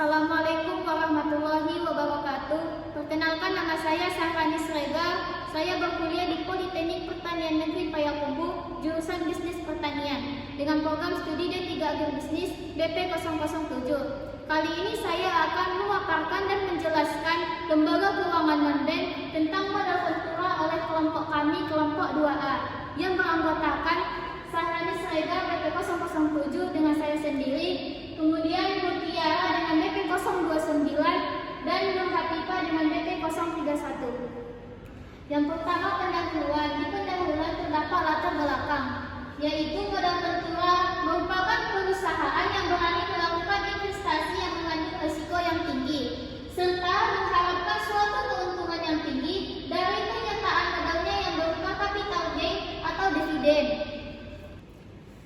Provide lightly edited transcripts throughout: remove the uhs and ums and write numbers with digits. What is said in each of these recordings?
Assalamualaikum warahmatullahi wabarakatuh. Perkenalkan, nama saya Sahrani Sregar. Saya berkuliah di Politeknik Pertanian Negeri Payakumbuh, jurusan Bisnis Pertanian, dengan program studi D3 Agribisnis BP 007. Kali ini saya akan memaparkan dan menjelaskan lembaga keuangan non-bank tentang modal ventura oleh kelompok kami, kelompok 2A, yang beranggotakan Sahrani Sregar BP 007 dengan saya sendiri, kemudian Mutiara dengan BP 029 dan Nur Hafifah dengan BP 031. Yang pertama, pendahuluan. Di pendahuluan terdapat latar belakang, yaitu modal ventura merupakan perusahaan yang berani melakukan investasi yang mengandung risiko yang tinggi, serta mengharapkan suatu keuntungan yang tinggi dari penyertaan modalnya yang berupa capital gain atau dividen.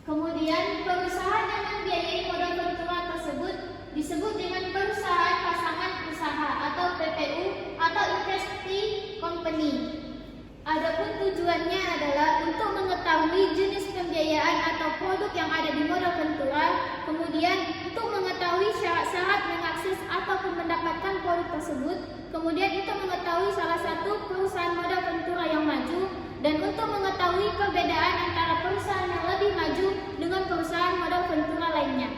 Kemudian, perusahaan yang membiayai modal ventura tersebut disebut dengan perusahaan pasangan usaha atau PPU atau investee company. Adapun tujuannya adalah untuk mengetahui jenis pembiayaan atau produk yang ada di modal ventura, kemudian untuk mengetahui syarat-syarat mengakses ataupun mendapatkan produk tersebut, kemudian untuk mengetahui salah satu perusahaan modal ventura yang maju, dan untuk mengetahui perbedaan antara perusahaan yang lebih maju dengan perusahaan modal ventura lainnya.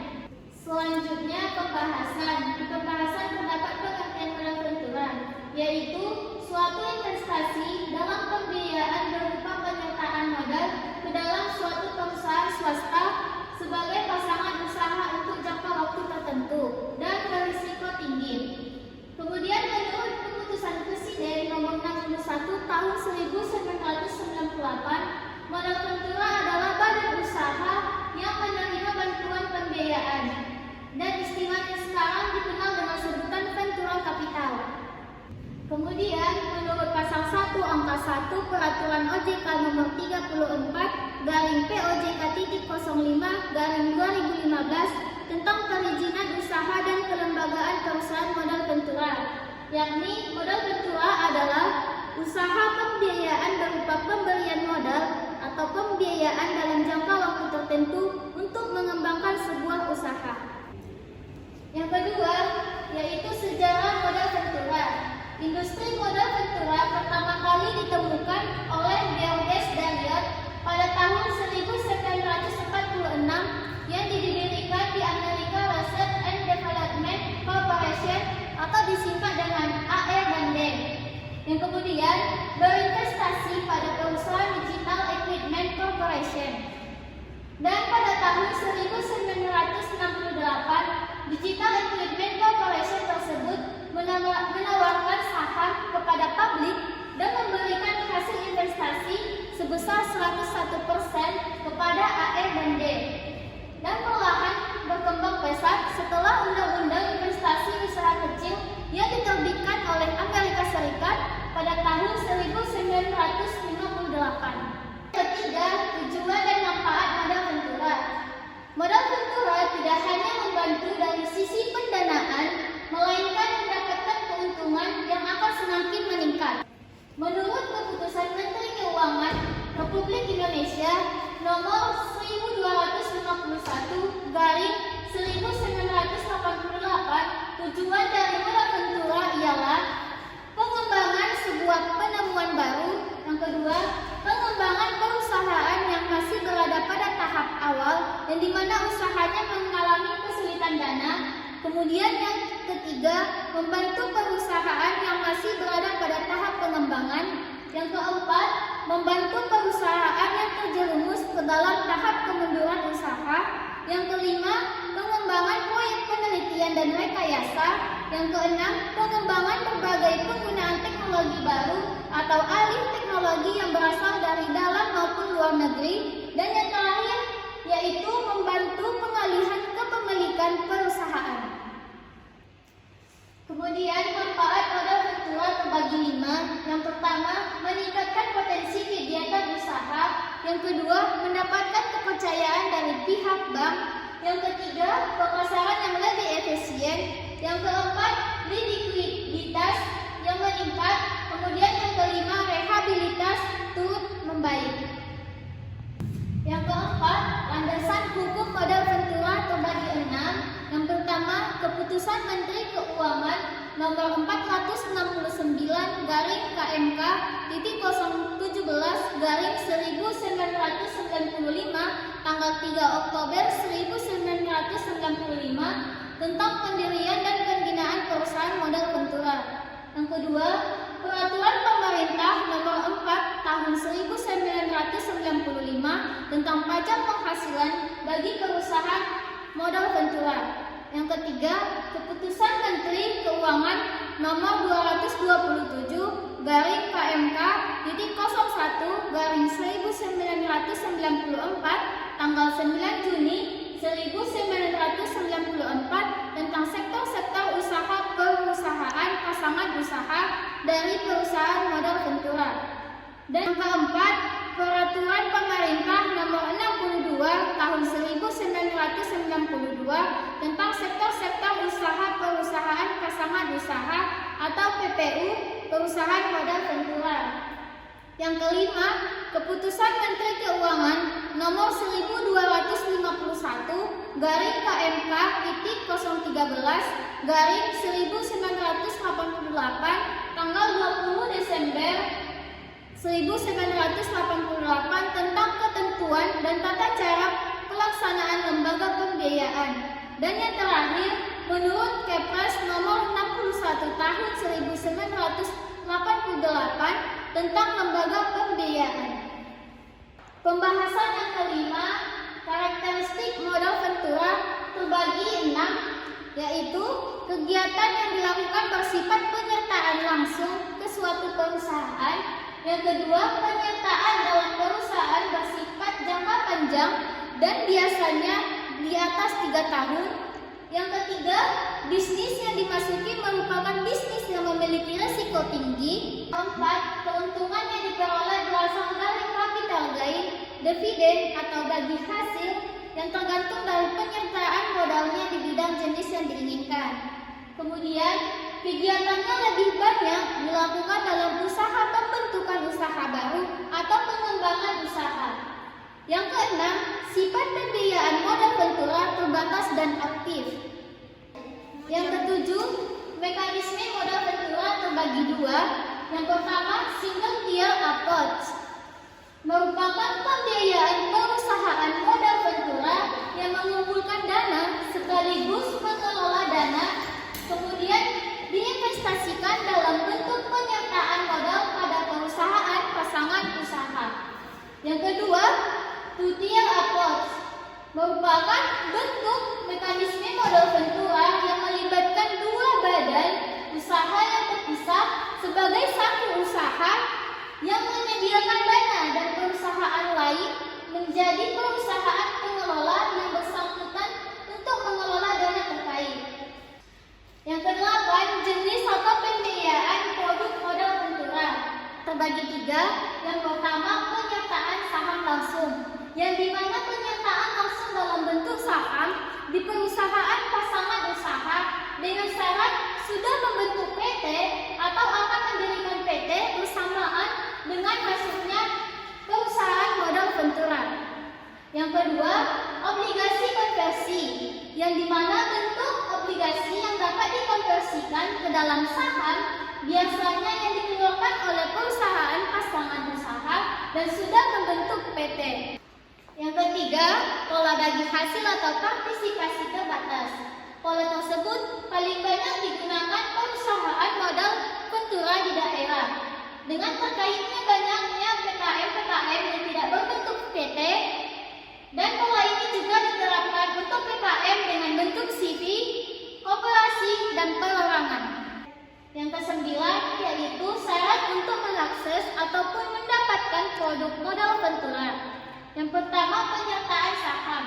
Selanjutnya, pembahasan. Di pembahasan terdapat pengertian modal ventura, yaitu suatu investasi dalam pembiayaan berupa penyertaan modal ke dalam suatu perusahaan swasta sebagai pasangan usaha untuk jangka waktu tertentu dan berisiko tinggi. Kemudian, menurut keputusan Presiden nomor 61 tahun 1998, modal ventura adalah badan usaha yang menerima bantuan pembiayaan dan istilahnya sekarang dikenal dengan sebutan venture capital. Kemudian, menurut pasal 1 angka 1 Peraturan OJK nomor 34/005/2015 tentang perizinan usaha dan kelembagaan perusahaan modal ventura, yakni modal ventura adalah usaha pembiayaan berupa pemberian modal atau pembiayaan dalam jangka waktu tertentu untuk mengembangkan sebuah usaha. Yang kedua, yaitu sejarah modal ventura. Industri modal ventura pertama kali ditemukan oleh Georges Dariot pada tahun 1946 yang didirikan di American Research and Development Corporation atau disingkat dengan AR&D, yang kemudian berinvestasi pada perusahaan Digital Equipment Corporation. Dan pada tahun 1968, Digital Equipment Corporation tersebut menawarkan saham kepada publik dan memberikan hasil investasi sebesar 101% kepada AR&D. Dan perlahan berkembang pesat setelah Undang-Undang Investasi Usaha Kecil yang diterbitkan oleh Amerika Serikat pada tahun 1958. Ketiga, tujuan dan manfaat modal ventura. Modal ventura tidak hanya membantu dari sisi pendanaan, melainkan mendapatkan keuntungan yang akan semakin meningkat. Menurut keputusan Menteri Keuangan Republik Indonesia nomor 1251/1988, tujuan dari modal ventura ialah pengembangan sebuah penemuan baru. Yang kedua, pengembangan perusahaan yang masih berada pada tahap awal dan di mana usahanya mengalami kesulitan dana. Kemudian yang ketiga, membantu perusahaan yang masih berada pada tahap pengembangan. Yang keempat, membantu perusahaan yang terjerumus ke dalam tahap kemunduran usaha. Yang kelima, pengembangan proyek penelitian dan rekayasa. Yang keenam, pengembangan berbagai penggunaan teknologi baru atau alih teknologi yang berasal dari dalam maupun luar negeri. Dan yang terakhir, yaitu membantu pengalihan kepemilikan perusahaan. Kemudian, manfaat modal ventura terbagi 5. Yang pertama, meningkatkan potensi kegiatan usaha. Yang kedua, mendapatkan kepercayaan dari pihak bank. Yang ketiga, pemasaran yang lebih efisien. Yang keempat, likuiditas yang meningkat. Kemudian yang kelima, rehabilitas turut membaik. Yang keempat, landasan hukum modal ventura terbagi 6. Yang pertama, Keputusan Menteri Keuangan Nomor 417/017/1995 tanggal 3 Oktober 1995 tentang pendirian dan pembinaan perusahaan modal ventura. Yang kedua, Peraturan Pemerintah Nomor 4 Tahun 1995 tentang pajak penghasilan bagi perusahaan modal ventura. Yang ketiga, Keputusan Menteri Keuangan Nomor 227/01/1994 tanggal 9 Juni 1994 tentang sektor-sektor usaha perusahaan pasangan usaha dari perusahaan modal ventura. Dan yang keempat, Peraturan Pemerintah Nomor 62 Tahun 1992 tentang sektor-sektor usaha perusahaan pasangan usaha atau PPU perusahaan modal ventura. Yang kelima, Keputusan Menteri Keuangan Nomor 1212-013-1988 tanggal 20 Desember 1988 tentang ketentuan dan tata cara pelaksanaan lembaga pembiayaan. Dan yang terakhir, menurut Kepres Nomor 61 Tahun 1988 tentang lembaga pembiayaan. Pembahasan yang kelima, karakteristik modal ventura terbagi 6, yaitu kegiatan yang dilakukan bersifat penyertaan langsung ke suatu perusahaan. Yang kedua, penyertaan dalam perusahaan bersifat jangka panjang dan biasanya di atas 3 tahun. Yang ketiga, bisnis yang dimasuki merupakan bisnis yang memiliki risiko tinggi. Keempat, keuntungan yang diperoleh berasal dari capital gain, dividen atau bagi hasil yang tergantung dari penyertaan modalnya di bidang jenis yang diinginkan. Kemudian, kegiatannya lebih banyak dilakukan dalam usaha pembentukan usaha baru atau pengembangan usaha. Yang keenam, sifat pembiayaan modal ventura terbatas dan aktif. Yang ketujuh, mekanisme modal ventura terbagi 2. Yang pertama, single tier approach merupakan pembiayaan perusahaan modal ventura yang mengumpulkan dana sekaligus mengelola dana, kemudian diinvestasikan dalam bentuk penyertaan modal pada perusahaan pasangan usaha. Yang kedua, two-tier approach merupakan bentuk mekanisme modal ventura yang melibatkan 2 badan usaha yang terpisah sebagai satu usaha yang menyediakan dana dan perusahaan lain menjadi perusahaan pengelola yang bersangkutan untuk mengelola dana terkait. Yang kedelapan, jenis atau pembiayaan produk modal ventura terbagi 3. Yang pertama, penyertaan saham langsung, yang dimana penyertaan langsung dalam bentuk saham di perusahaan pasangan usaha dengan syarat sudah membentuk PT atau akan mendirikan PT bersamaan dengan masuknya perusahaan modal ventura. Yang kedua, obligasi konversi, yang dimana bentuk obligasi yang dapat dikonversikan ke dalam saham biasanya yang dikeluarkan oleh perusahaan pasangan usaha dan sudah membentuk PT. Yang ketiga, pola bagi hasil atau partisipasi terbatas. Pola tersebut paling banyak digunakan perusahaan modal ventura di daerah. Dengan terkaitnya banyaknya PKM-PKM yang tidak berbentuk PT, dan pola ini juga diterapkan untuk PKM dengan bentuk CV, koperasi, dan perorangan. Yang kesembilan, yaitu syarat untuk mengakses ataupun mendapatkan produk modal ventura. Yang pertama, penyertaan saham.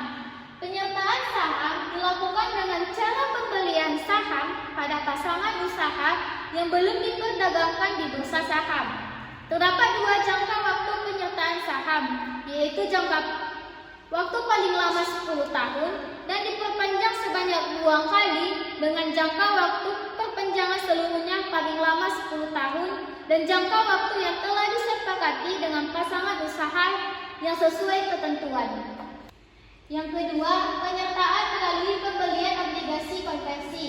Penyertaan saham dilakukan dengan cara pembelian saham pada pasangan usaha yang belum diperdagangkan di bursa saham. Terdapat 2 jangka waktu penyertaan saham, yaitu jangka waktu paling lama 10 tahun dan diperpanjang sebanyak 2 kali dengan jangka waktu perpanjangan seluruhnya paling lama 10 tahun dan jangka waktu yang telah disepakati dengan pasangan usaha yang sesuai ketentuan. Yang kedua, penyertaan melalui pembelian obligasi obligasi konversi.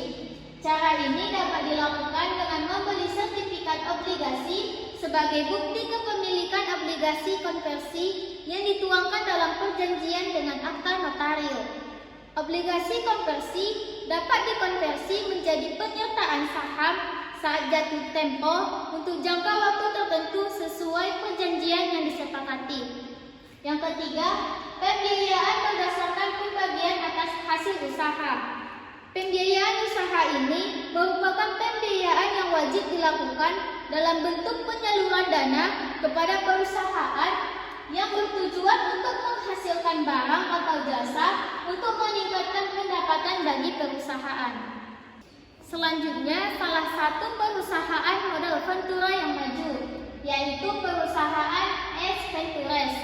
Cara ini dapat dilakukan dengan membeli sertifikat obligasi sebagai bukti kepemilikan obligasi konversi yang dituangkan dalam perjanjian dengan akta notario. Obligasi konversi dapat dikonversi menjadi penyertaan saham saat jatuh tempo untuk jangka waktu tertentu sesuai perjanjian yang disepakati. Yang ketiga, pembiayaan berdasarkan pembagian atas hasil usaha. Pembiayaan usaha ini merupakan pembiayaan yang wajib dilakukan dalam bentuk penyaluran dana kepada perusahaan yang bertujuan untuk menghasilkan barang atau jasa untuk meningkatkan pendapatan bagi perusahaan. Selanjutnya, salah satu perusahaan model Ventura yang maju, yaitu perusahaan S. Ventures,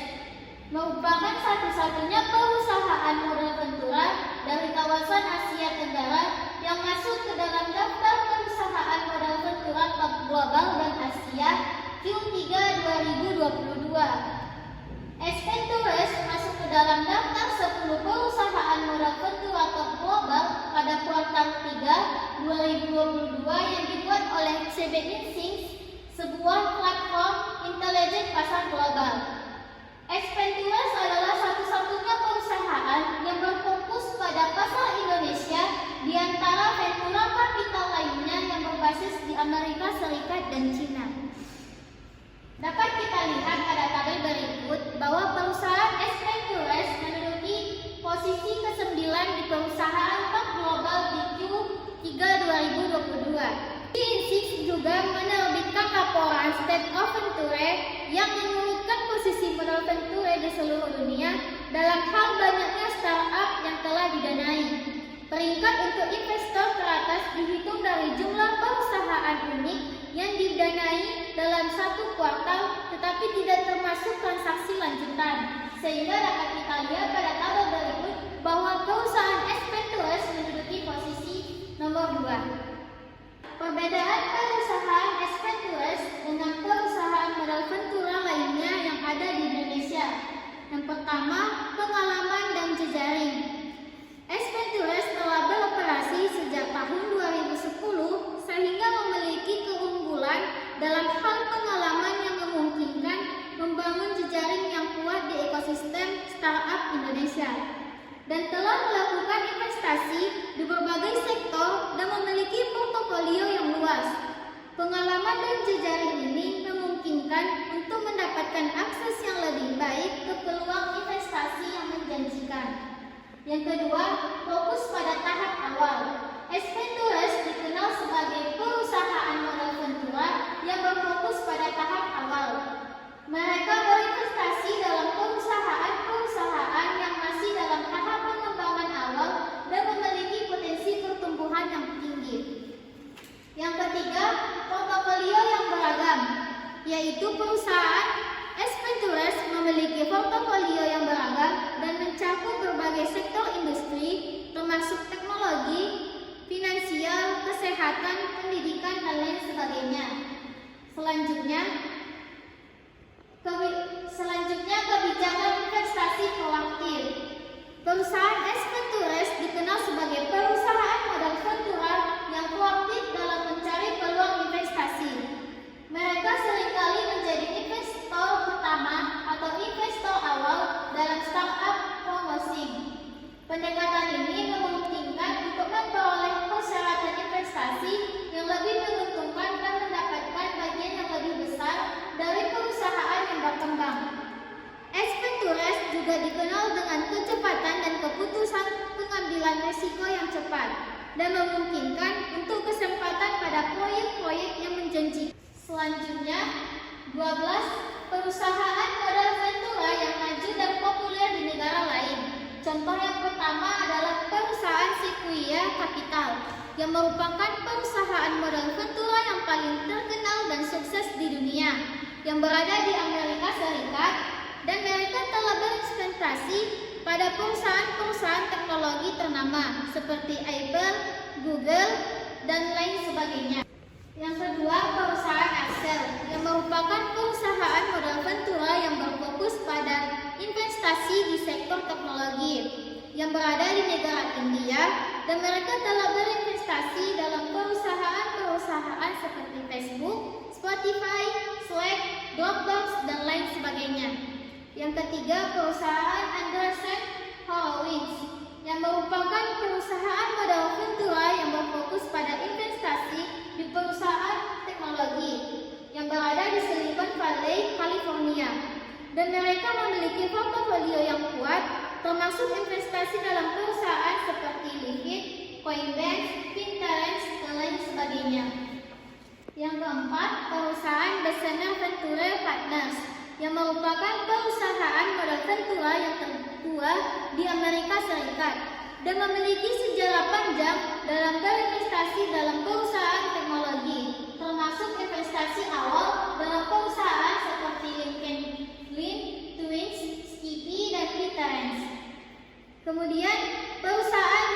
merupakan satu-satunya perusahaan model Ventura dari kawasan Asia Tenggara yang masuk ke dalam daftar perusahaan model Ventura Top Global dan Asia Q3 2022. S. Ventures masuk ke dalam daftar 10 perusahaan modal Ventura Top Global pada kuartal 3 2022 yang dibuat oleh CB Insights, sebuah platform intelijen pasar global. S. Ventures adalah satu-satunya perusahaan yang berfokus pada pasar Indonesia di antara Ventura Capital lainnya yang berbasis di Amerika Serikat dan Cina. Dapat kita lihat pada tabel berikut bahwa perusahaan S. Ventures menduduki posisi ke-9 di perusahaan top global di Q3 2022. Insights juga menerbitkan laporan State of Venture yang mengurutkan posisi modal Venture di seluruh dunia dalam hal banyaknya startup yang telah didanai. Peringkat untuk investor teratas dihitung dari jumlah perusahaan unik yang didanai dalam satu kuartal tetapi tidak termasuk transaksi lanjutan, sehingga dapat kita lihat pada tabel berikut bahwa perusahaan S. Ventures menduduki posisi nomor 2. Perbedaan perusahaan S. Ventures dengan perusahaan modal Ventura lainnya yang ada di Indonesia. Yang pertama, pengalaman dan jejaring. S. Ventures telah beroperasi sejak tahun 2010 sehingga memiliki keunggulan dalam hal pengalaman yang memungkinkan membangun jejaring yang kuat di ekosistem startup Indonesia dan telah melakukan investasi di berbagai sektor dan memiliki portofolio yang luas. Pengalaman dan jejaring ini memungkinkan untuk mendapatkan akses yang lebih baik ke peluang investasi yang menjanjikan. Yang kedua, fokus pada tahap awal. S. Ventures dikenal sebagai perusahaan modal Ventura yang berfokus pada tahap awal. Mereka berinvestasi dalam perusahaan-perusahaan yang masih dalam tahap pengembangan awal dan memiliki potensi pertumbuhan yang tinggi. Yang ketiga, portofolio yang beragam, yaitu perusahaan S. Ventures memiliki portofolio yang beragam dan mencakup berbagai sektor industri, termasuk teknologi, finansial, kesehatan, pendidikan, dan lain sebagainya. Selanjutnya kebijakan investasi proaktif. Perusahaan S. Ventures dikenal sebagai perusahaan modal Ventura yang proaktif dalam mencari peluang investasi. Mereka seringkali menjadi investor pertama atau investor awal dalam startup promoting. Pendekatan ini memungkinkan untuk memperoleh persyaratan investasi yang lebih menguntungkan dan mendapatkan bagian yang lebih besar dari perusahaan yang berkembang. S. Ventures juga dikenal dengan kecepatan dan keputusan pengambilan risiko yang cepat dan memungkinkan untuk kesempatan pada proyek-proyek yang menjanjikan. Selanjutnya, 12 perusahaan modal Ventura yang maju dan populer di negara lain. Contoh yang pertama adalah perusahaan Sequoia Capital yang merupakan perusahaan modal Ventura yang paling terkenal dan sukses di dunia yang berada di Amerika Serikat, dan mereka telah berinvestasi pada perusahaan-perusahaan teknologi ternama seperti Apple, Google, dan lain sebagainya. Yang kedua, perusahaan Accel yang merupakan perusahaan modal Ventura yang berfokus pada investasi di sektor teknologi yang berada di negara India dan mereka telah berinvestasi dalam perusahaan-perusahaan seperti Facebook, Spotify, Slack, Dropbox, dan lain sebagainya. Yang ketiga, perusahaan Andreessen Horowitz yang merupakan perusahaan modal ventura yang berfokus pada investasi di perusahaan teknologi yang berada di Silicon Valley, California. Dan mereka memiliki portofolio yang kuat, termasuk investasi dalam perusahaan seperti Liquid, Coinbase, Pinterest, dan lain sebagainya. Yang keempat, perusahaan Bessemer Venture Partners yang merupakan perusahaan modal ventura yang tertua di Amerika Serikat dan memiliki sejarah panjang dalam berinvestasi dalam perusahaan teknologi, termasuk investasi awal dalam perusahaan seperti LinkedIn, Twitch, Skippy, dan Pinterest. Kemudian, perusahaan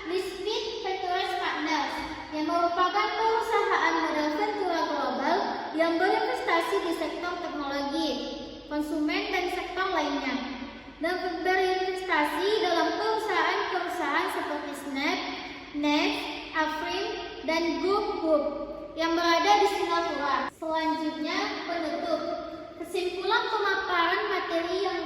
Liquid Venture Partners yang merupakan perusahaan modal ventura global yang berinvestasi di sektor teknologi, konsumen, dan sektor lainnya, dan berinvestasi dalam perusahaan-perusahaan seperti Snap, Next, Afrim, dan Group yang berada di Singapura. Selanjutnya, penutup. Kesimpulan pemaparan materi yang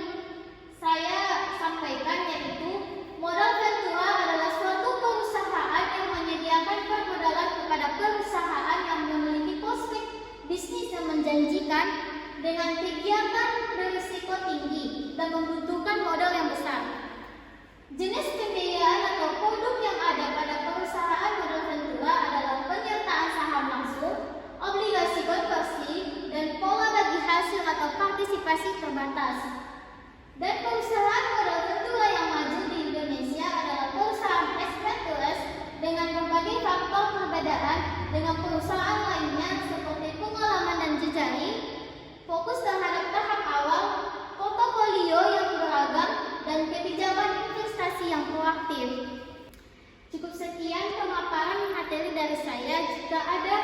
saya sampaikan yaitu modal ventura adalah suatu perusahaan yang menyediakan permodalan kepada perusahaan yang memiliki prospek bisnis yang menjanjikan dengan kegiatan berisiko tinggi dan membutuhkan modal yang besar. Jenis pembiayaan atau produk yang ada pada perusahaan modal ventura adalah penyertaan saham langsung, obligasi konversi, dan pola bagi hasil atau partisipasi terbatas. Dan perusahaan modal ventura yang maju di Indonesia adalah perusahaan X-Ventures dengan berbagai faktor perbedaan dengan perusahaan lainnya seperti pengalaman dan jejaring, fokus terhadap tahap awal, portofolio yang beragam, dan kebijakan investasi yang proaktif. Cukup sekian pemaparan materi dari saya. Jika ada